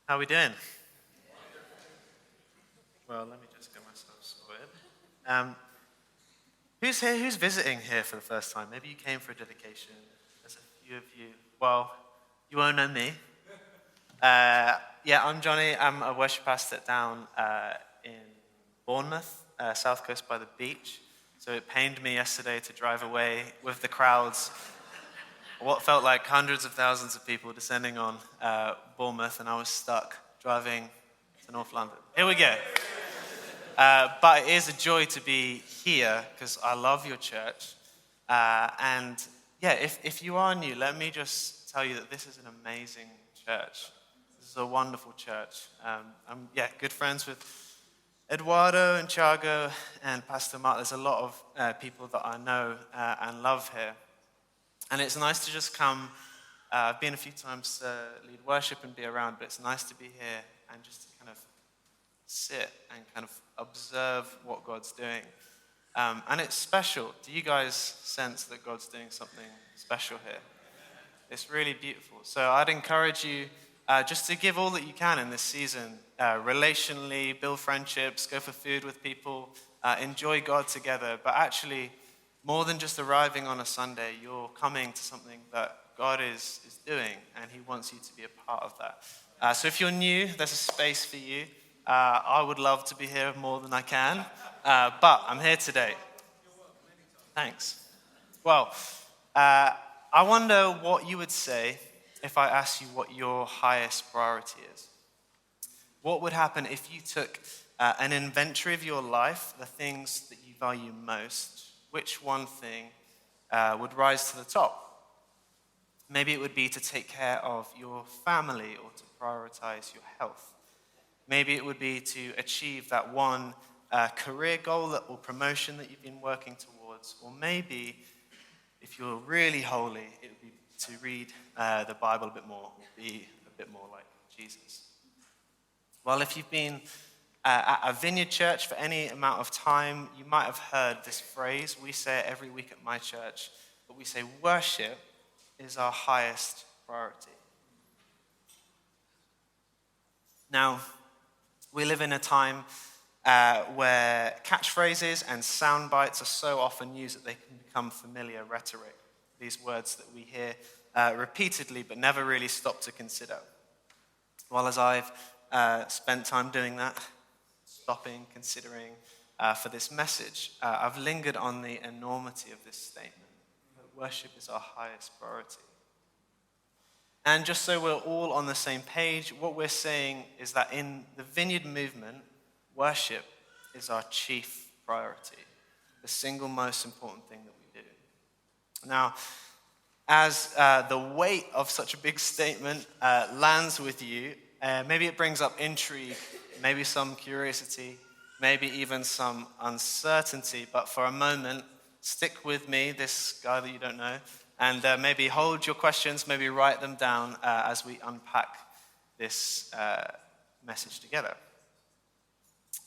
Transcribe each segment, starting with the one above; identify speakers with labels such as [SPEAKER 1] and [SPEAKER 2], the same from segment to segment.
[SPEAKER 1] How are we doing? Well, let me just get myself sorted. Who's here? Who's visiting here for the first time? Maybe you came for a dedication. There's a few of you. Well, you won't know me. I'm Johnny. I'm a worship pastor down in Bournemouth, south coast by the beach. So it pained me yesterday to drive away with the crowds. What felt like hundreds of thousands of people descending on Bournemouth, and I was stuck driving to North London. Here we go. But it is a joy to be here because I love your church. If you are new, let me just tell you that this is an amazing church. This is a wonderful church. I'm good friends with Eduardo and Thiago and Pastor Mark. There's a lot of people that I know and love here. And it's nice to just come. I've been a few times to lead worship and be around, but it's nice to be here and just to kind of sit and kind of observe what God's doing. And it's special. Do you guys sense that God's doing something special here? It's really beautiful. So I'd encourage you just to give all that you can in this season, relationally, build friendships, go for food with people, enjoy God together, but actually, more than just arriving on a Sunday, you're coming to something that God is doing, and he wants you to be a part of that. So if you're new, there's a space for you. I would love to be here more than I can, but I'm here today. Thanks. Well, I wonder what you would say if I asked you what your highest priority is. What would happen if you took an inventory of your life, the things that you value most? Which one thing would rise to the top? Maybe it would be to take care of your family or to prioritize your health. Maybe it would be to achieve that one career goal or promotion that you've been working towards. Or maybe, if you're really holy, it would be to read the Bible a bit more, be a bit more like Jesus. Well, if you've been at a Vineyard church for any amount of time, you might have heard this phrase. We say it every week at my church, but we say worship is our highest priority. Now, we live in a time where catchphrases and sound bites are so often used that they can become familiar rhetoric. These words that we hear repeatedly but never really stop to consider. Well, as I've spent time doing that, stopping, considering for this message, I've lingered on the enormity of this statement, that worship is our highest priority. And just so we're all on the same page, what we're saying is that in the Vineyard movement, worship is our chief priority, the single most important thing that we do. Now, as the weight of such a big statement lands with you, maybe it brings up intrigue, maybe some curiosity, maybe even some uncertainty. But for a moment, stick with me, this guy that you don't know, and maybe hold your questions, maybe write them down as we unpack this message together.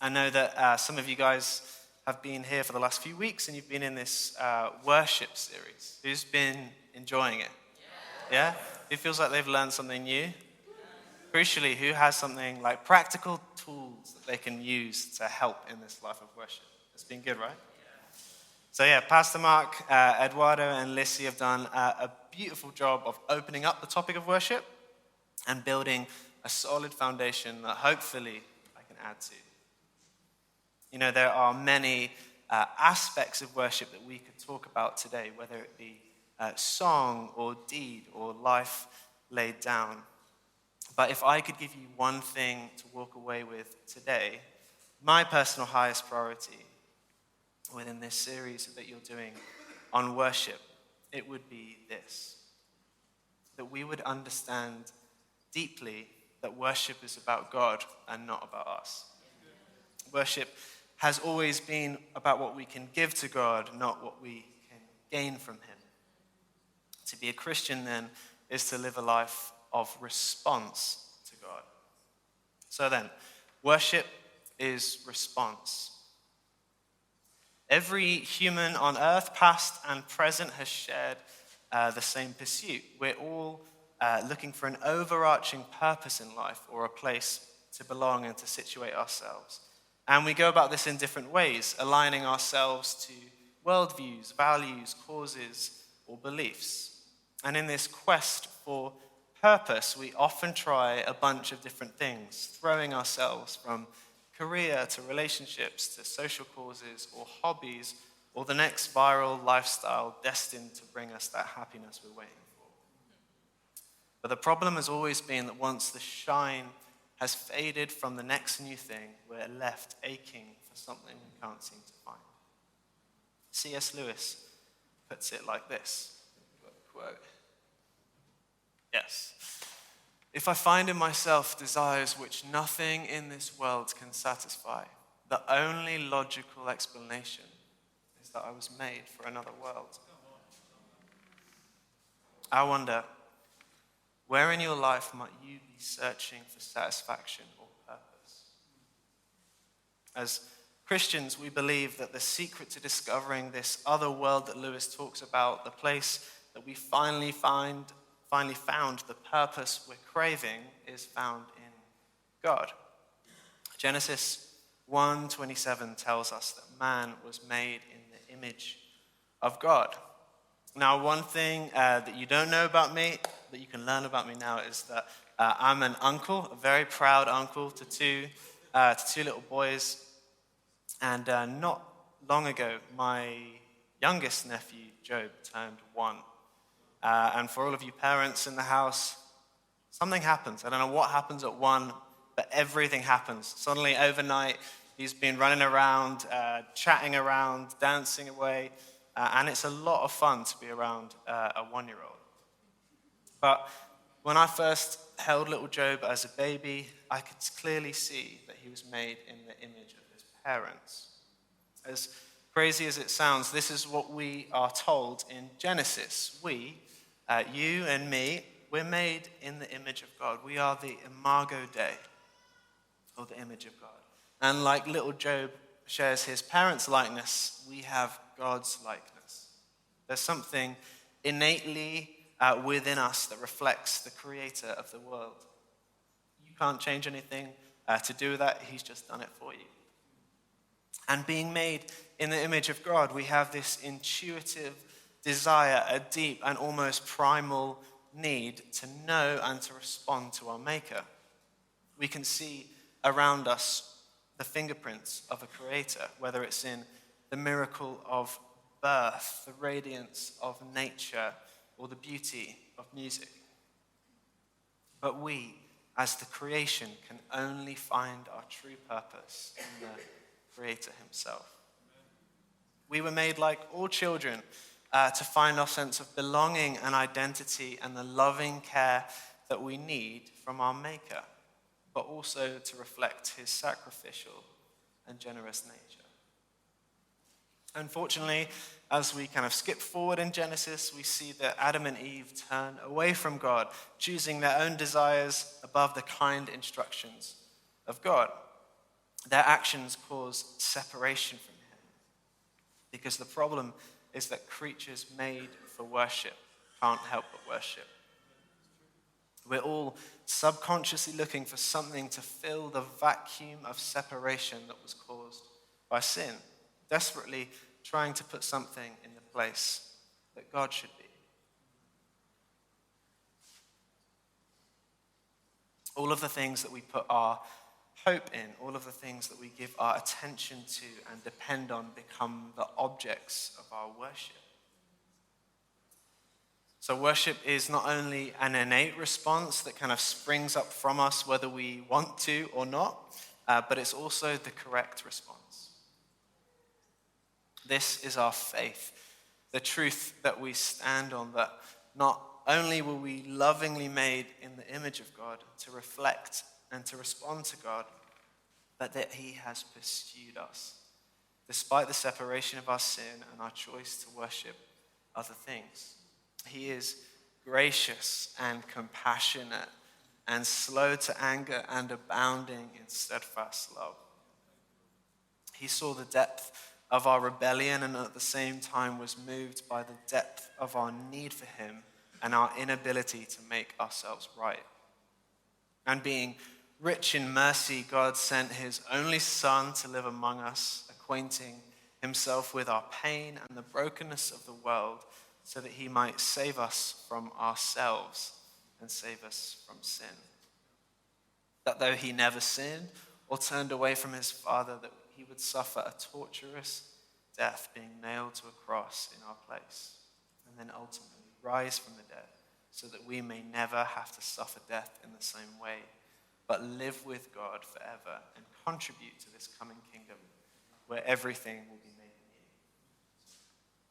[SPEAKER 1] I know that some of you guys have been here for the last few weeks, and you've been in this worship series. Who's been enjoying it? Yeah? Who feels like they've learned something new? Crucially, who has something like practical tools that they can use to help in this life of worship? It's been good, right? So Pastor Mark, Eduardo, and Lissy have done a beautiful job of opening up the topic of worship and building a solid foundation that hopefully I can add to. You know, there are many aspects of worship that we could talk about today, whether it be song or deed or life laid down. But if I could give you one thing to walk away with today, my personal highest priority within this series that you're doing on worship, it would be this: that we would understand deeply that worship is about God and not about us. Worship has always been about what we can give to God, not what we can gain from him. To be a Christian, then, is to live a life of response to God. So then, worship is response. Every human on earth, past and present, has shared the same pursuit. We're all looking for an overarching purpose in life or a place to belong and to situate ourselves. And we go about this in different ways, aligning ourselves to worldviews, values, causes, or beliefs. And in this quest for purpose, we often try a bunch of different things, throwing ourselves from career to relationships to social causes or hobbies or the next viral lifestyle destined to bring us that happiness we're waiting for. But the problem has always been that once the shine has faded from the next new thing, we're left aching for something we can't seem to find. C.S. Lewis puts it like this, quote, yes, if I find in myself desires which nothing in this world can satisfy, the only logical explanation is that I was made for another world. I wonder, where in your life might you be searching for satisfaction or purpose? As Christians, we believe that the secret to discovering this other world that Lewis talks about, the place that we finally found the purpose we're craving, is found in God. Genesis 1:27 tells us that man was made in the image of God. Now, one thing that you don't know about me, that you can learn about me now, is that I'm an uncle, a very proud uncle to two little boys. And not long ago, my youngest nephew, Job, turned 1. And for all of you parents in the house, something happens. I don't know what happens at 1, but everything happens. Suddenly, overnight, he's been running around, chatting around, dancing away, and it's a lot of fun to be around a 1-year-old. But when I first held little Job as a baby, I could clearly see that he was made in the image of his parents. As crazy as it sounds, this is what we are told in Genesis. We, you and me, we're made in the image of God. We are the imago Dei, or the image of God. And like little Job shares his parents' likeness, we have God's likeness. There's something innately within us that reflects the creator of the world. You can't change anything to do that. He's just done it for you. And being made in the image of God, we have this intuitive desire, a deep and almost primal need to know and to respond to our Maker. We can see around us the fingerprints of a creator, whether it's in the miracle of birth, the radiance of nature, or the beauty of music. But we, as the creation, can only find our true purpose in the Creator himself. We were made like all children to find our sense of belonging and identity and the loving care that we need from our Maker, but also to reflect his sacrificial and generous nature. Unfortunately, as we kind of skip forward in Genesis, we see that Adam and Eve turn away from God, choosing their own desires above the kind instructions of God. Their actions cause separation from him, because the problem is that creatures made for worship can't help but worship. We're all subconsciously looking for something to fill the vacuum of separation that was caused by sin, desperately trying to put something in the place that God should be. All of the things that we put our hope in, all of the things that we give our attention to and depend on, become the objects of our worship. So worship is not only an innate response that kind of springs up from us whether we want to or not, but it's also the correct response. This is our faith, the truth that we stand on, that not only were we lovingly made in the image of God to reflect and to respond to God, but that he has pursued us, despite the separation of our sin and our choice to worship other things. He is gracious and compassionate and slow to anger and abounding in steadfast love. He saw the depth of our rebellion and at the same time was moved by the depth of our need for him and our inability to make ourselves right. And being rich in mercy, God sent his only Son to live among us, acquainting himself with our pain and the brokenness of the world, so that he might save us from ourselves and save us from sin. That though he never sinned or turned away from his Father, that he would suffer a torturous death, being nailed to a cross in our place, and then ultimately rise from the dead, so that we may never have to suffer death in the same way, but live with God forever and contribute to this coming kingdom where everything will be made new.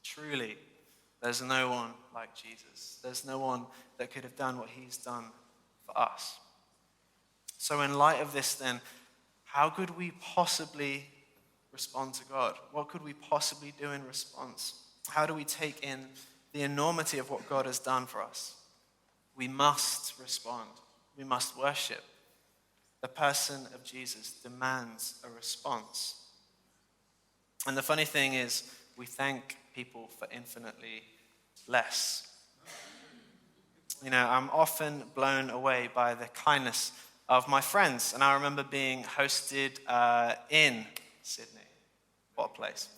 [SPEAKER 1] Truly, there's no one like Jesus. There's no one that could have done what he's done for us. So in light of this then, how could we possibly respond to God? What could we possibly do in response? How do we take in the enormity of what God has done for us? We must respond. We must worship. The person of Jesus demands a response. And the funny thing is, we thank people for infinitely less. I'm often blown away by the kindness of my friends. And I remember being hosted in Sydney. What a place.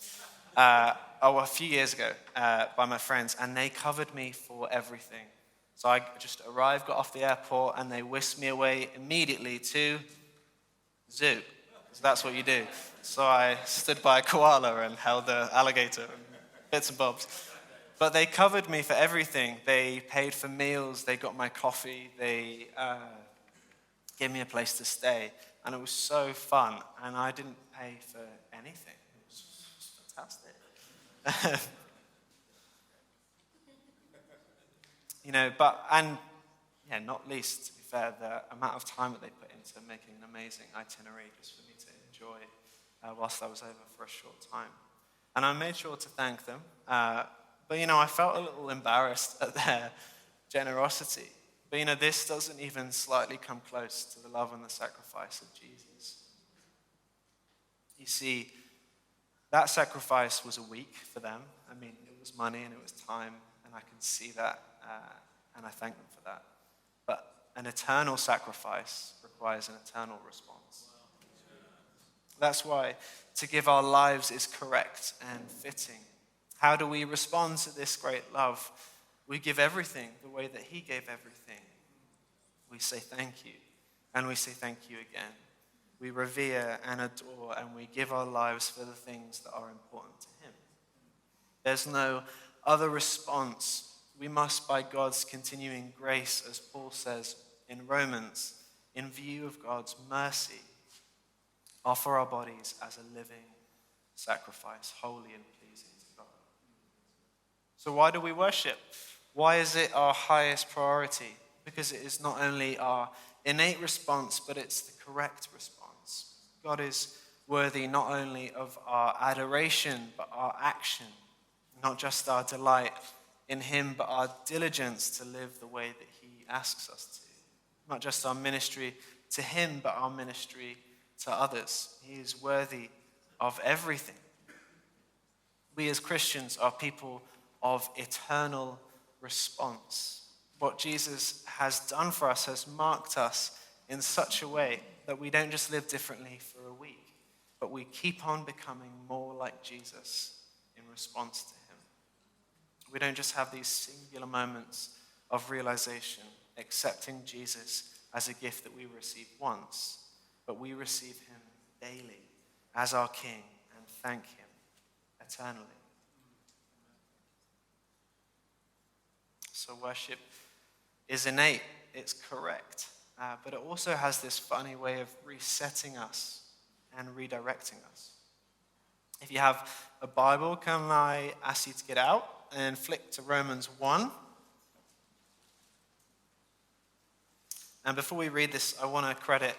[SPEAKER 1] A few years ago by my friends, and they covered me for everything. So I just arrived, got off the airport, and they whisked me away immediately to zoo. So that's what you do. So I stood by a koala and held an alligator and bits and bobs. But they covered me for everything. They paid for meals, they got my coffee, they gave me a place to stay. And it was so fun, and I didn't pay for anything. It was fantastic. Not least, to be fair, the amount of time that they put into making an amazing itinerary just for me to enjoy whilst I was over for a short time. And I made sure to thank them. But I felt a little embarrassed at their generosity. But this doesn't even slightly come close to the love and the sacrifice of Jesus. You see, that sacrifice was a week for them. It was money and it was time, and I can see that, and I thank them for that. But an eternal sacrifice requires an eternal response. That's why to give our lives is correct and fitting. How do we respond to this great love? We give everything the way that he gave everything. We say thank you, and we say thank you again. We revere and adore, and we give our lives for the things that are important to him. There's no other response. We must, by God's continuing grace, as Paul says in Romans, in view of God's mercy, offer our bodies as a living sacrifice, holy and pleasing to God. So why do we worship? Why is it our highest priority? Because it is not only our innate response, but it's the correct response. God is worthy not only of our adoration, but our action, not just our delight in him, but our diligence to live the way that he asks us to. Not just our ministry to him, but our ministry to others. He is worthy of everything. We as Christians are people of eternal response. What Jesus has done for us has marked us in such a way that we don't just live differently for a week, but we keep on becoming more like Jesus in response to him. We don't just have these singular moments of realization, accepting Jesus as a gift that we receive once, but we receive him daily as our King and thank him eternally. So worship is innate, it's correct, but it also has this funny way of resetting us and redirecting us. If you have a Bible, can I ask you to get out and flick to Romans 1? And before we read this, I want to credit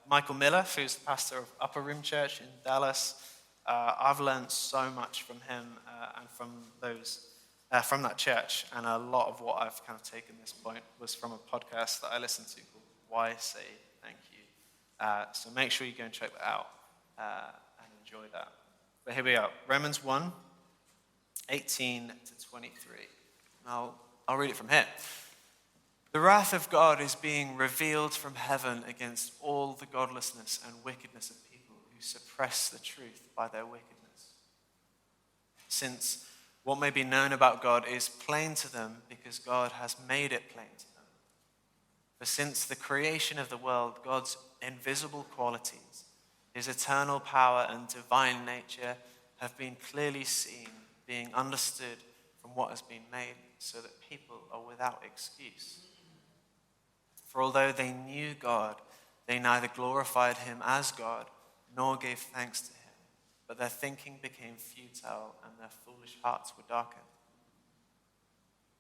[SPEAKER 1] Michael Miller, who's the pastor of Upper Room Church in Dallas. I've learned so much from him and from that church, and a lot of what I've kind of taken this point was from a podcast that I listened to called Why Say Thank You. So make sure you go and check that out and enjoy that. But here we are, Romans 1, 18 to 23. I'll I'll read it from here. The wrath of God is being revealed from heaven against all the godlessness and wickedness of people who suppress the truth by their wickedness. Since what may be known about God is plain to them because God has made it plain to them. For since the creation of the world, God's invisible qualities, his eternal power and divine nature have been clearly seen, being understood from what has been made, so that people are without excuse. For although they knew God, they neither glorified him as God nor gave thanks to him, but their thinking became futile and their foolish hearts were darkened.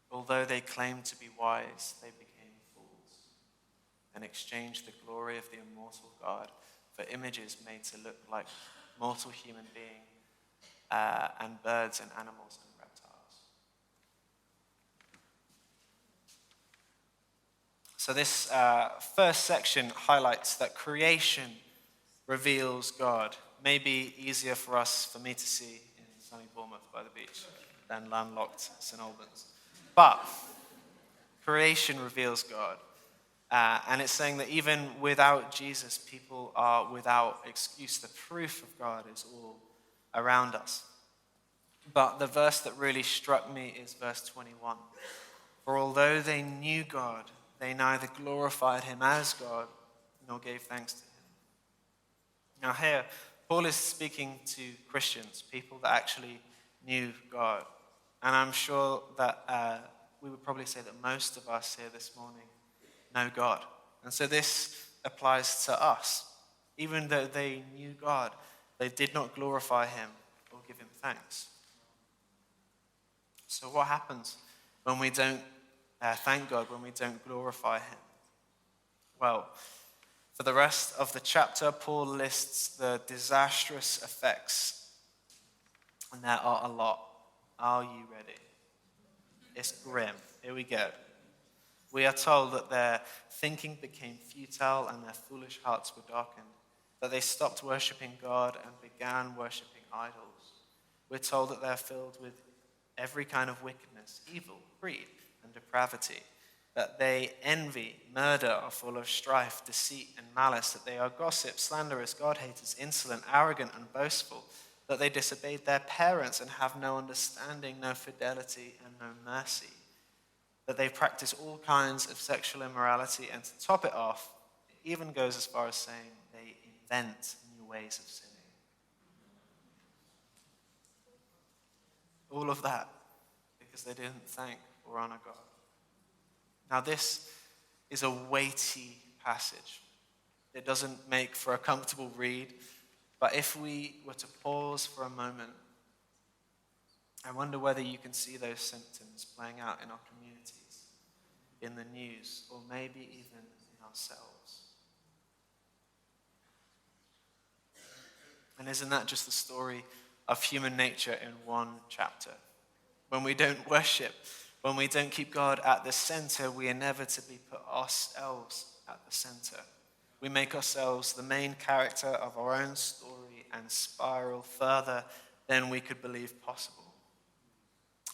[SPEAKER 1] Although they claimed to be wise, they became fools and exchanged the glory of the immortal God for images made to look like mortal human beings and birds and animals and reptiles. So this first section highlights that creation reveals God. Maybe easier for me to see in sunny Bournemouth by the beach than landlocked St Albans. But creation reveals God. And it's saying that even without Jesus, people are without excuse. The proof of God is all around us. But the verse that really struck me is verse 21. For although they knew God, they neither glorified him as God nor gave thanks to him. Now here, Paul is speaking to Christians, people that actually knew God. And I'm sure that we would probably say that most of us here this morning know God. And so this applies to us. Even though they knew God, they did not glorify him or give him thanks. So what happens when we don't thank God, when we don't glorify him? Well, for the rest of the chapter, Paul lists the disastrous effects. And there are a lot. Are you ready? It's grim. Here we go. We are told that their thinking became futile and their foolish hearts were darkened, that they stopped worshipping God and began worshipping idols. We're told that they're filled with every kind of wickedness, evil, greed, and depravity, that they envy, murder, are full of strife, deceit, and malice, that they are gossips, slanderers, God-haters, insolent, arrogant, and boastful, that they disobeyed their parents and have no understanding, no fidelity, and no mercy, that they practice all kinds of sexual immorality, and to top it off, it even goes as far as saying they invent new ways of sinning. All of that because they didn't thank or honor God. Now this is a weighty passage. It doesn't make for a comfortable read, but if we were to pause for a moment, I wonder whether you can see those symptoms playing out in our communities, in the news, or maybe even in ourselves. And isn't that just the story of human nature in one chapter? When we don't worship, when we don't keep God at the center, we inevitably put ourselves at the center. We make ourselves the main character of our own story and spiral further than we could believe possible.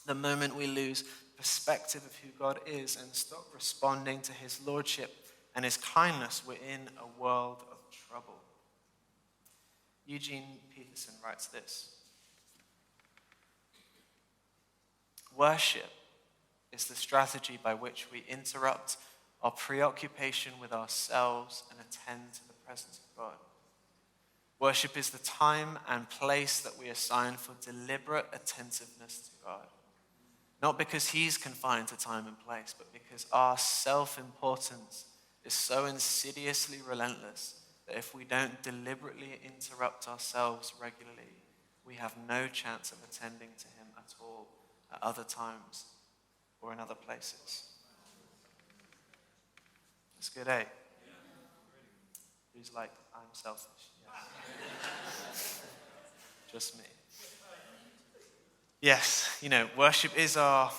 [SPEAKER 1] The moment we lose perspective of who God is and stop responding to his lordship and his kindness, we're in a world of trouble. Eugene Peterson writes this: worship is the strategy by which we interrupt our preoccupation with ourselves and attend to the presence of God. Worship is the time and place that we assign for deliberate attentiveness to God. Not because he's confined to time and place, but because our self-importance is so insidiously relentless that if we don't deliberately interrupt ourselves regularly, we have no chance of attending to him at all at other times or in other places. That's good, eh? Who's like, I'm selfish? Yes. Just me. Yes, worship is our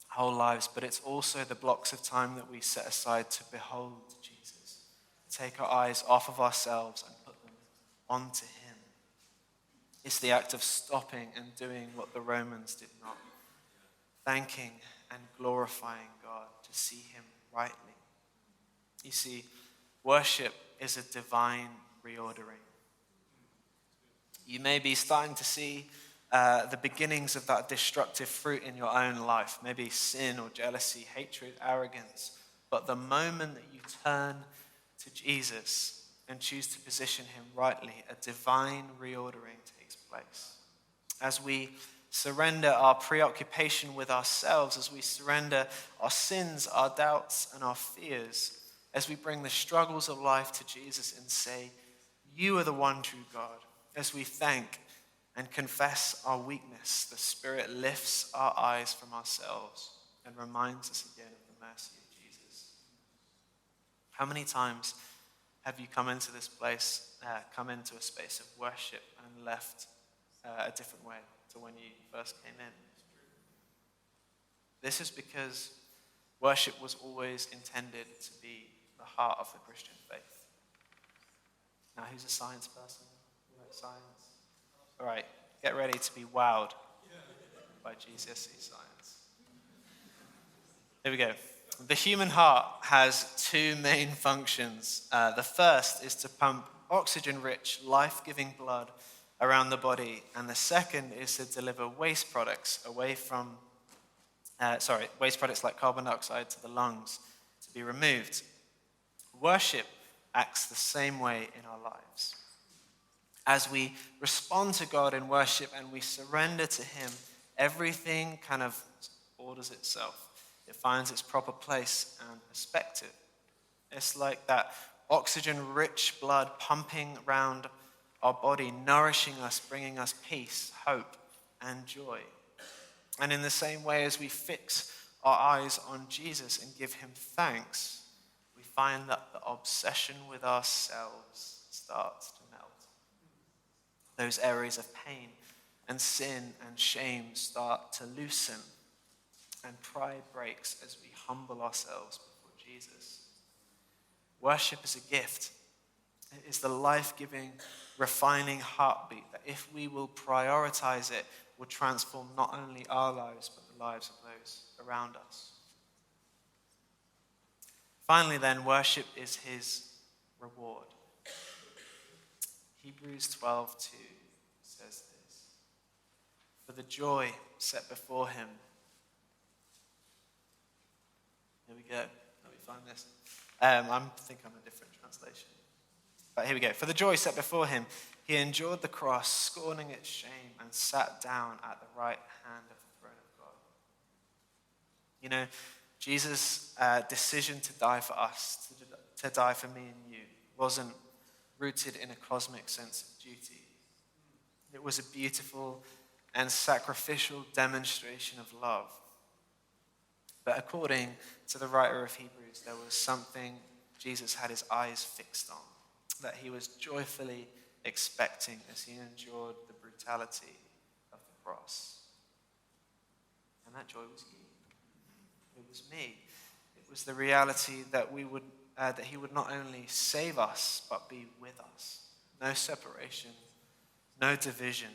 [SPEAKER 1] whole lives, but it's also the blocks of time that we set aside to behold Jesus, take our eyes off of ourselves and put them onto him. It's the act of stopping and doing what the Romans did not, thanking and glorifying God, to see him rightly. You see, worship is a divine reordering. You may be starting to see the beginnings of that destructive fruit in your own life, maybe sin or jealousy, hatred, arrogance. But the moment that you turn to Jesus and choose to position him rightly, a divine reordering takes place. As we surrender our preoccupation with ourselves, as we surrender our sins, our doubts, and our fears, as we bring the struggles of life to Jesus and say, you are the one true God, as we thank and confess our weakness, the Spirit lifts our eyes from ourselves and reminds us again of the mercy of Jesus. How many times have you come into this place, come into a space of worship and left a different way to when you first came in? This is because worship was always intended to be the heart of the Christian faith. Now, who's a science person? You like science? All right, get ready to be wowed by GCSE science. Here we go. The human heart has two main functions. The first is to pump oxygen-rich, life-giving blood around the body, and the second is to deliver waste products waste products like carbon dioxide to the lungs to be removed. Worship acts the same way in our lives. As we respond to God in worship and we surrender to him, everything kind of orders itself. It finds its proper place and perspective. It's like that oxygen-rich blood pumping around our body, nourishing us, bringing us peace, hope, and joy. And in the same way as we fix our eyes on Jesus and give him thanks, we find that the obsession with ourselves starts to melt. Those areas of pain and sin and shame start to loosen, and pride breaks as we humble ourselves before Jesus. Worship is a gift. It is the life-giving, refining heartbeat that if we will prioritize it, will transform not only our lives, but the lives of those around us. Finally then, worship is his reward. Hebrews 12:2 says this. For the joy set before him. Here we go. Let me find this. I think I'm a different translation. But here we go. For the joy set before him, he endured the cross, scorning its shame, and sat down at the right hand of the throne of God. You know, Jesus' decision to die for us, to die for me and you, wasn't rooted in a cosmic sense of duty. It was a beautiful and sacrificial demonstration of love. But according to the writer of Hebrews, there was something Jesus had his eyes fixed on, that he was joyfully expecting as he endured the brutality of the cross. And that joy was you. It was me. It was the reality that that he would not only save us, but be with us. No separation, no division.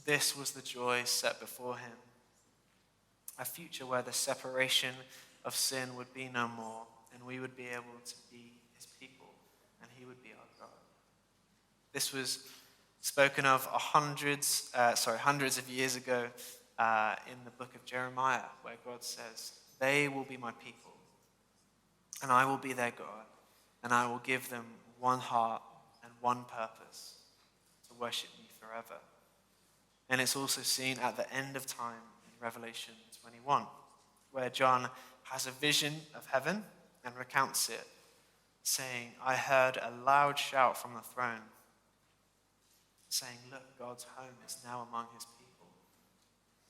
[SPEAKER 1] This was the joy set before him. A future where the separation of sin would be no more, and we would be able to be his people, and he would be our God. This was spoken of hundreds of years ago in the book of Jeremiah, where God says, they will be my people, and I will be their God, and I will give them one heart and one purpose, to worship me forever. And it's also seen at the end of time in Revelation 21, where John has a vision of heaven and recounts it, saying, I heard a loud shout from the throne, saying, look, God's home is now among his people.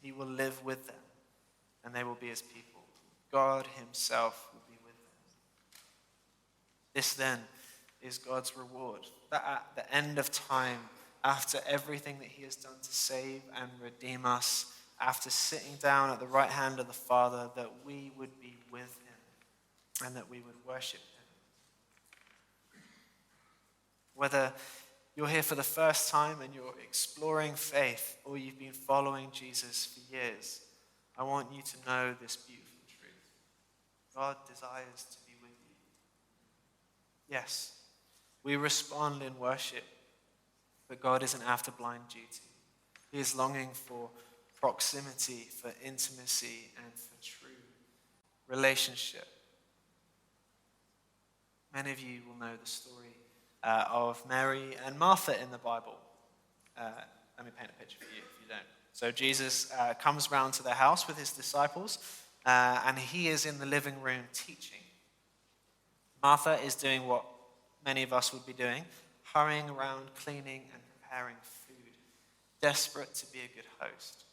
[SPEAKER 1] He will live with them, and they will be his people. God himself will be with them. This then is God's reward, that at the end of time, after everything that he has done to save and redeem us, after sitting down at the right hand of the Father, that we would be with him and that we would worship him. Whether you're here for the first time and you're exploring faith, or you've been following Jesus for years, I want you to know this beautiful truth. God desires to be with you. Yes, we respond in worship, but God isn't after blind duty. He is longing for proximity, for intimacy, and for true relationship. Many of you will know the story of Mary and Martha in the Bible. Let me paint a picture for you if you don't. So Jesus comes round to their house with his disciples, and he is in the living room teaching. Martha is doing what many of us would be doing, hurrying around, cleaning and preparing food, desperate to be a good host.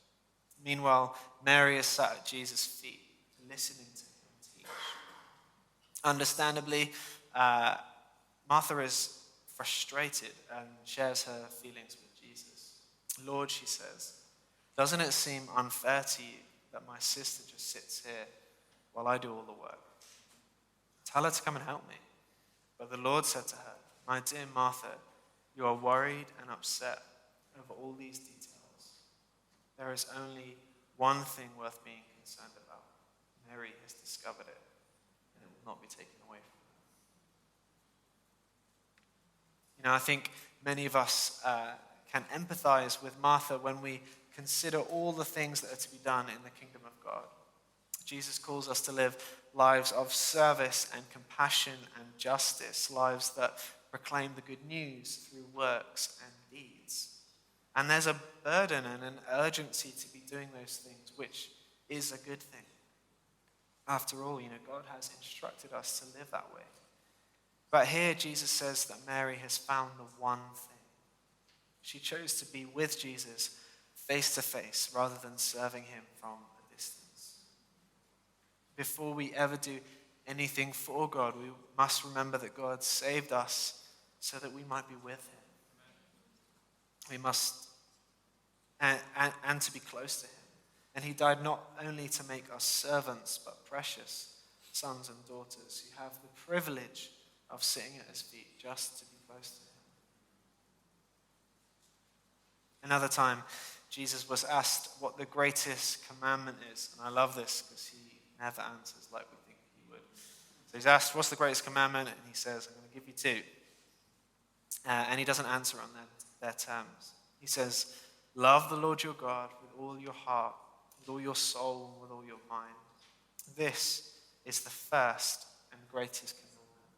[SPEAKER 1] Meanwhile, Mary is sat at Jesus' feet, listening to him teach. Understandably, Martha is frustrated and shares her feelings with Jesus. Lord, she says, doesn't it seem unfair to you that my sister just sits here while I do all the work? Tell her to come and help me. But the Lord said to her, my dear Martha, you are worried and upset over all these details. There is only one thing worth being concerned about. Mary has discovered it, and it will not be taken away from her. I think many of us can empathize with Martha when we consider all the things that are to be done in the kingdom of God. Jesus calls us to live lives of service and compassion and justice, lives that proclaim the good news through works and deeds. And there's a burden and an urgency to be doing those things, which is a good thing. After all, God has instructed us to live that way. But here Jesus says that Mary has found the one thing. She chose to be with Jesus face to face rather than serving him from a distance. Before we ever do anything for God, we must remember that God saved us so that we might be with him. We must, and to be close to him. And he died not only to make us servants, but precious sons and daughters who have the privilege of sitting at his feet just to be close to him. Another time, Jesus was asked what the greatest commandment is. And I love this because he never answers like we think he would. So he's asked, what's the greatest commandment? And he says, I'm going to give you two. And he doesn't answer on their terms. He says, love the Lord your God with all your heart, with all your soul, and with all your mind. This is the first and greatest commandment.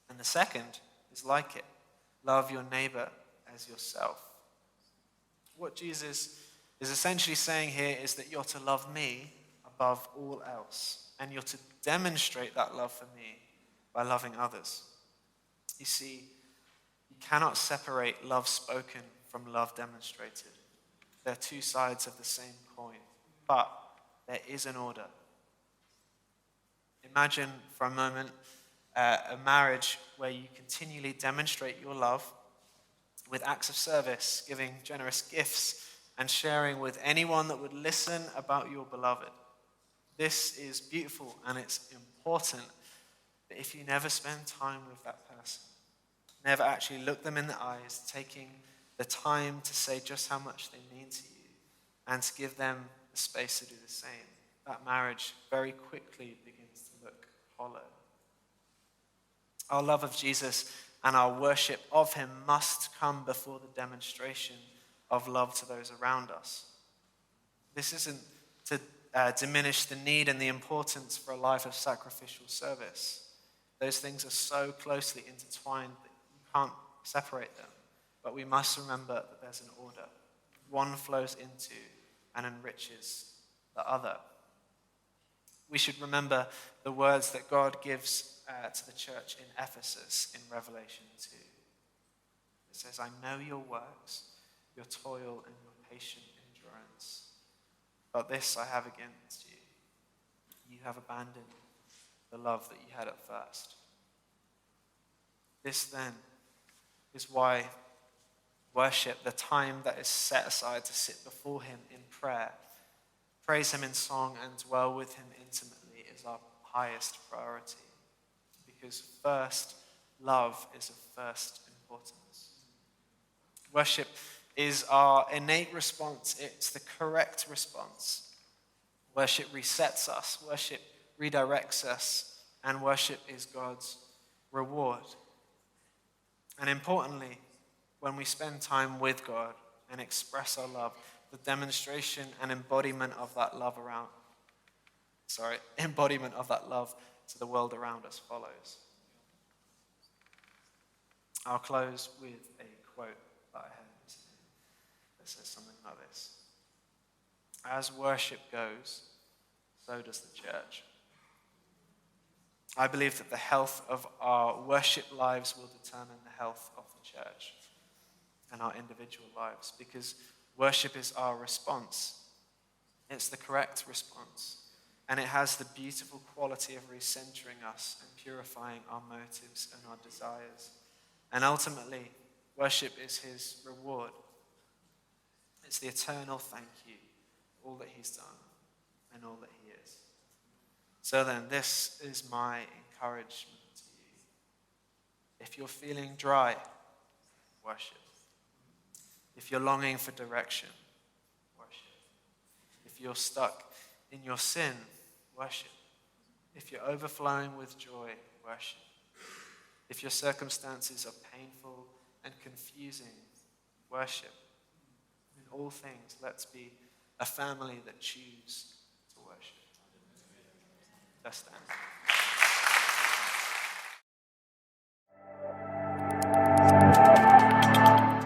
[SPEAKER 1] And the second is like it. Love your neighbor as yourself. What Jesus is essentially saying here is that you're to love me above all else. And you're to demonstrate that love for me by loving others. You see, you cannot separate love spoken from love demonstrated. They're two sides of the same coin. But there is an order. Imagine for a moment a marriage where you continually demonstrate your love with acts of service, giving generous gifts, and sharing with anyone that would listen about your beloved. This is beautiful and it's important. But if you never spend time with that person, never actually look them in the eyes, taking the time to say just how much they mean to you, and to give them the space to do the same, that marriage very quickly begins to look hollow. Our love of Jesus and our worship of him must come before the demonstration of love to those around us. This isn't to diminish the need and the importance for a life of sacrificial service. Those things are so closely intertwined that you can't separate them. But we must remember that there's an order. One flows into and enriches the other. We should remember the words that God gives to the church in Ephesus in Revelation 2. It says, I know your works, your toil and your patient endurance. But this I have against you. You have abandoned the love that you had at first. This then is why worship, the time that is set aside to sit before him in prayer, praise him in song and dwell with him intimately, is our highest priority. Because first, love is of first importance. Worship is our innate response. It's the correct response. Worship resets us, worship redirects us, and worship is God's reward. And importantly, when we spend time with God and express our love, the demonstration and embodiment of that love to the world around us follows. I'll close with a quote that I had recently that says something like this. As worship goes, so does the church. I believe that the health of our worship lives will determine the health of the church and our individual lives, because worship is our response. It's the correct response, and it has the beautiful quality of recentering us and purifying our motives and our desires. And ultimately, worship is his reward. It's the eternal thank you, all that he's done and all that he is. So then, this is my encouragement to you. If you're feeling dry, worship. If you're longing for direction, worship. If you're stuck in your sin, worship. If you're overflowing with joy, worship. If your circumstances are painful and confusing, worship. In all things, let's be a family that choose to worship. Let's stand.